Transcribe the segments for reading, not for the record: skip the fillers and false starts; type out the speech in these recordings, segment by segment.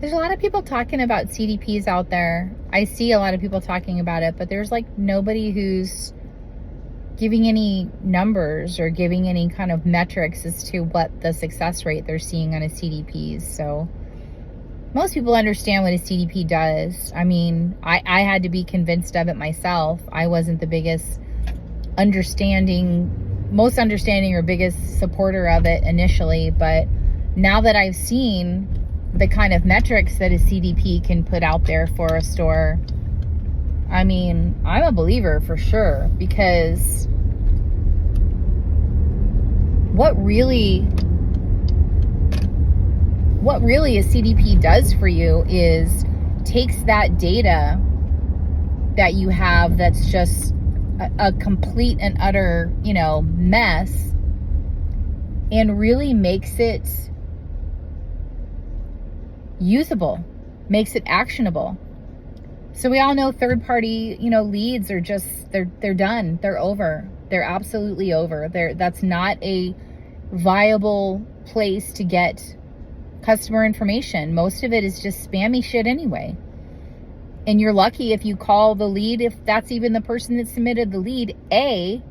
There's a lot of people talking about CDPs out there. I see a lot of people talking about it, but there's like nobody who's giving any numbers or giving any kind of metrics as to what the success rate they're seeing on a CDP. So most people understand what a CDP does. I mean, I had to be convinced of it myself. I wasn't the biggest most understanding or biggest supporter of it initially, but now that I've seen the kind of metrics that a CDP can put out there for a store, I mean, I'm a believer for sure, because what really a CDP does for you is takes that data that you have that's just a complete and utter, mess, and really makes it usable, makes it actionable. So we all know third-party, leads are just, they're done. They're over. They're absolutely over. That's not a viable place to get customer information. Most of it is just spammy shit anyway. And you're lucky if you call the lead, if that's even the person that submitted the lead, and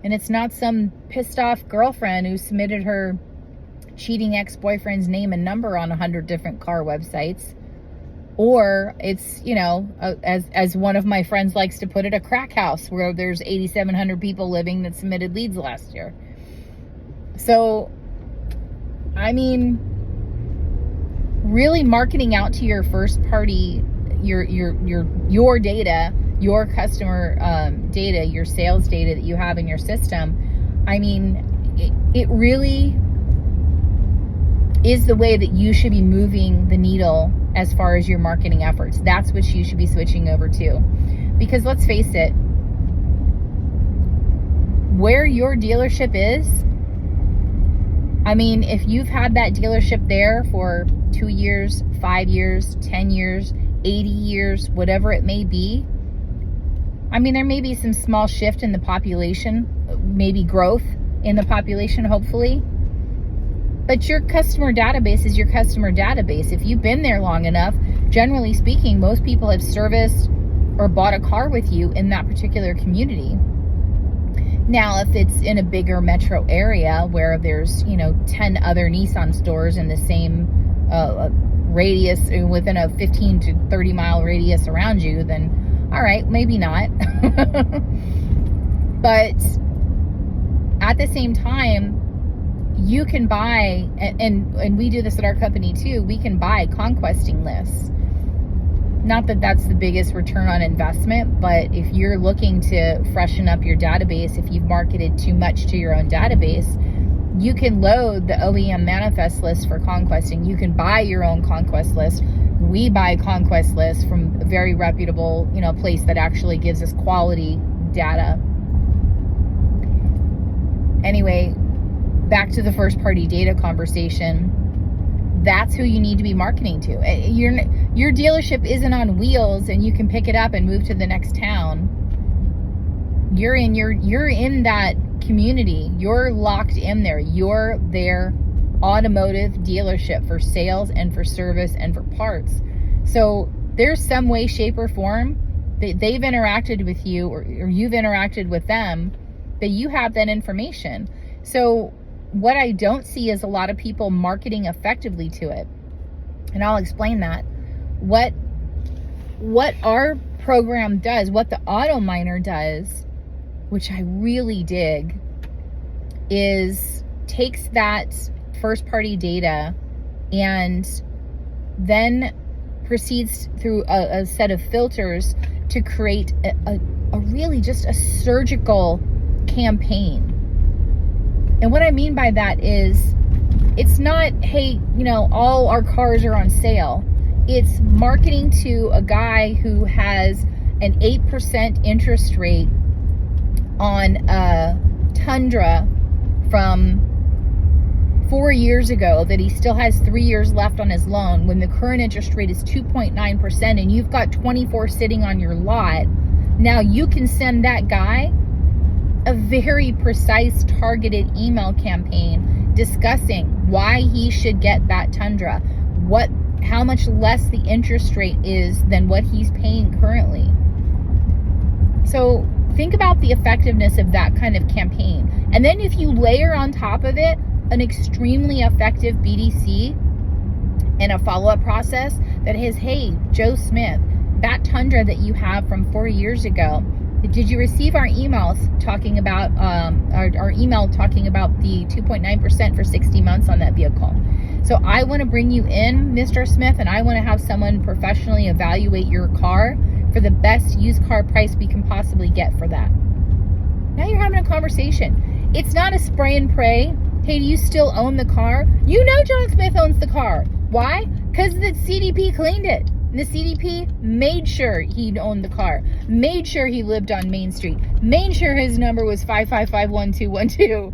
it's not some pissed off girlfriend who submitted her cheating ex-boyfriend's name and number on 100 different car websites. Or it's, as one of my friends likes to put it, a crack house where there's 8,700 people living that submitted leads last year. So, I mean, really marketing out to your first party, your data, your customer data, your sales data that you have in your system. I mean, it really is the way that you should be moving the needle as far as your marketing efforts. That's what you should be switching over to. Because let's face it, where your dealership is, I mean, if you've had that dealership there for 2 years, 5 years, 10 years, 80 years, whatever it may be, I mean, there may be some small shift in the population, maybe growth in the population, hopefully. But your customer database is your customer database. If you've been there long enough, generally speaking, most people have serviced or bought a car with you in that particular community. Now, if it's in a bigger metro area where there's, 10 other Nissan stores in the same radius, within a 15 to 30 mile radius around you, then all right, maybe not. But at the same time, you can buy, and we do this at our company too, we can buy conquesting lists. Not that that's the biggest return on investment, but if you're looking to freshen up your database, if you've marketed too much to your own database, you can load the OEM manifest list for conquesting. You can buy your own conquest list. We buy conquest lists from a very reputable, place that actually gives us quality data. Anyway, back to the first party data conversation. That's who you need to be marketing to. Your dealership isn't on wheels and you can pick it up and move to the next town. You're in that community. You're locked in there. You're their automotive dealership for sales and for service and for parts. So there's some way, shape, or form that they've interacted with you or you've interacted with them that you have that information. So what I don't see is a lot of people marketing effectively to it. And I'll explain that. What our program does, what the auto miner does, which I really dig, is takes that first party data and then proceeds through a set of filters to create a really just a surgical campaign. And what I mean by that is, it's not, hey, all our cars are on sale. It's marketing to a guy who has an 8% interest rate on a Tundra from 4 years ago that he still has 3 years left on his loan, when the current interest rate is 2.9% and you've got 24 sitting on your lot. Now you can send that guy a very precise targeted email campaign discussing why he should get that Tundra, how much less the interest rate is than what he's paying currently. So think about the effectiveness of that kind of campaign. And then if you layer on top of it an extremely effective BDC and a follow-up process that is, hey, Joe Smith, that Tundra that you have from 4 years ago, did you receive our emails talking about our email talking about the 2.9% for 60 months on that vehicle? So I want to bring you in, Mr. Smith, and I want to have someone professionally evaluate your car for the best used car price we can possibly get for that. Now you're having a conversation. It's not a spray and pray. Hey, do you still own the car? You know John Smith owns the car. Why? Because the CDP cleaned it. And the CDP made sure he owned the car, made sure he lived on Main Street, made sure his number was 5551212.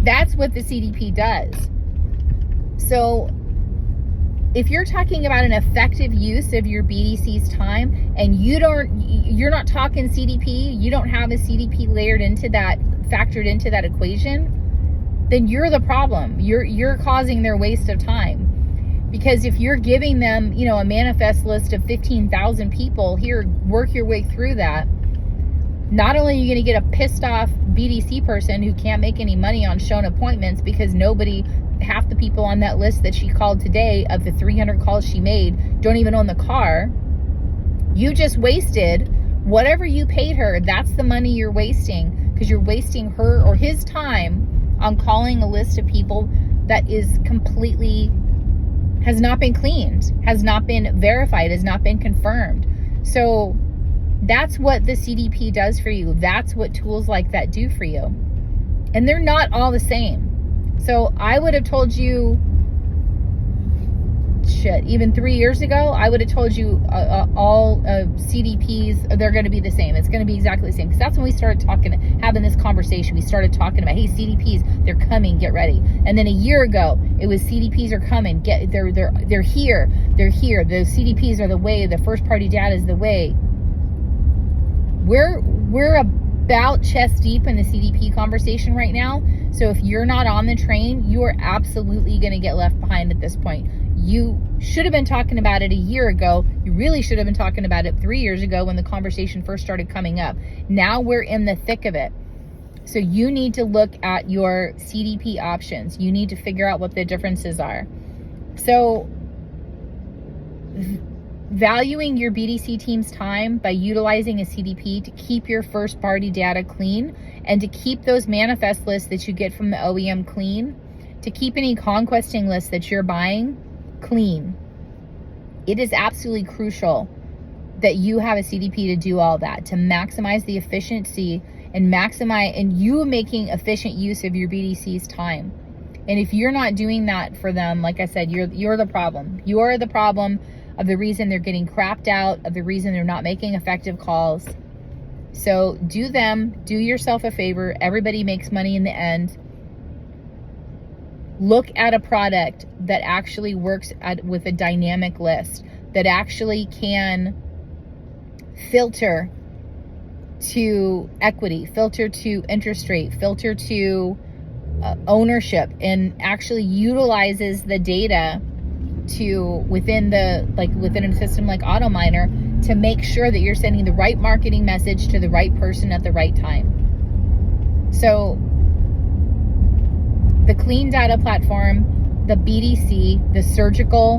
That's what the CDP does. So if you're talking about an effective use of your BDC's time and you're not talking CDP, you don't have a CDP layered into that, factored into that equation, then you're the problem. You're causing their waste of time. Because if you're giving them, a manifest list of 15,000 people, here, work your way through that, not only are you going to get a pissed off BDC person who can't make any money on shown appointments because half the people on that list that she called today, of the 300 calls she made, don't even own the car. You just wasted whatever you paid her. That's the money you're wasting, because you're wasting her or his time on calling a list of people that is completely, has not been cleaned, has not been verified, has not been confirmed. So that's what the CDP does for you. That's what tools like that do for you. And they're not all the same. So I would have told you, even 3 years ago, I would have told you all CDPs, they're going to be the same. It's going to be exactly the same. Because that's when we started having this conversation. We started talking about, hey, CDPs, they're coming, get ready. And then a year ago, it was CDPs are coming, they're here. The CDPs are the way. The first party data is the way. We're about chest deep in the CDP conversation right now. So if you're not on the train, you are absolutely going to get left behind at this point. You should have been talking about it a year ago. You really should have been talking about it 3 years ago when the conversation first started coming up. Now we're in the thick of it. So you need to look at your CDP options. You need to figure out what the differences are. So valuing your BDC team's time by utilizing a CDP to keep your first party data clean and to keep those manifest lists that you get from the OEM clean, to keep any conquesting lists that you're buying clean. It is absolutely crucial that you have a CDP to do all that, to maximize the efficiency and you making efficient use of your BDC's time. And if you're not doing that for them, like I said, you're the problem. You're the problem of the reason they're getting crapped out, of the reason they're not making effective calls. So do yourself a favor. Everybody makes money in the end. Look at a product that actually works with a dynamic list, that actually can filter to equity, filter to interest rate, filter to ownership, and actually utilizes the data to within a system like AutoMiner to make sure that you're sending the right marketing message to the right person at the right time. So the clean data platform, the BDC, the surgical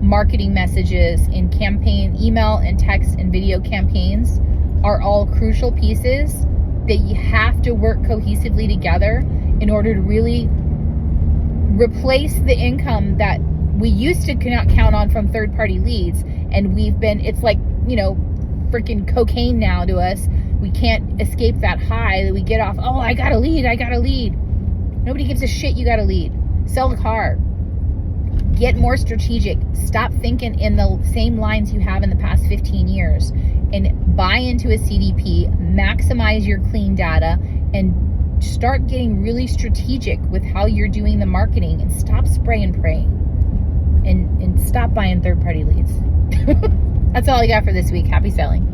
marketing messages in campaign, email and text and video campaigns are all crucial pieces that you have to work cohesively together in order to really replace the income that we used to count on from third-party leads. And it's like, freaking cocaine now to us. We can't escape that high that we get off. Oh, I got a lead. Nobody gives a shit you got a lead. Sell the car. Get more strategic. Stop thinking in the same lines you have in the past 15 years. And buy into a CDP. Maximize your clean data. And start getting really strategic with how you're doing the marketing. And stop spray and praying. And stop buying third-party leads. That's all I got for this week. Happy selling.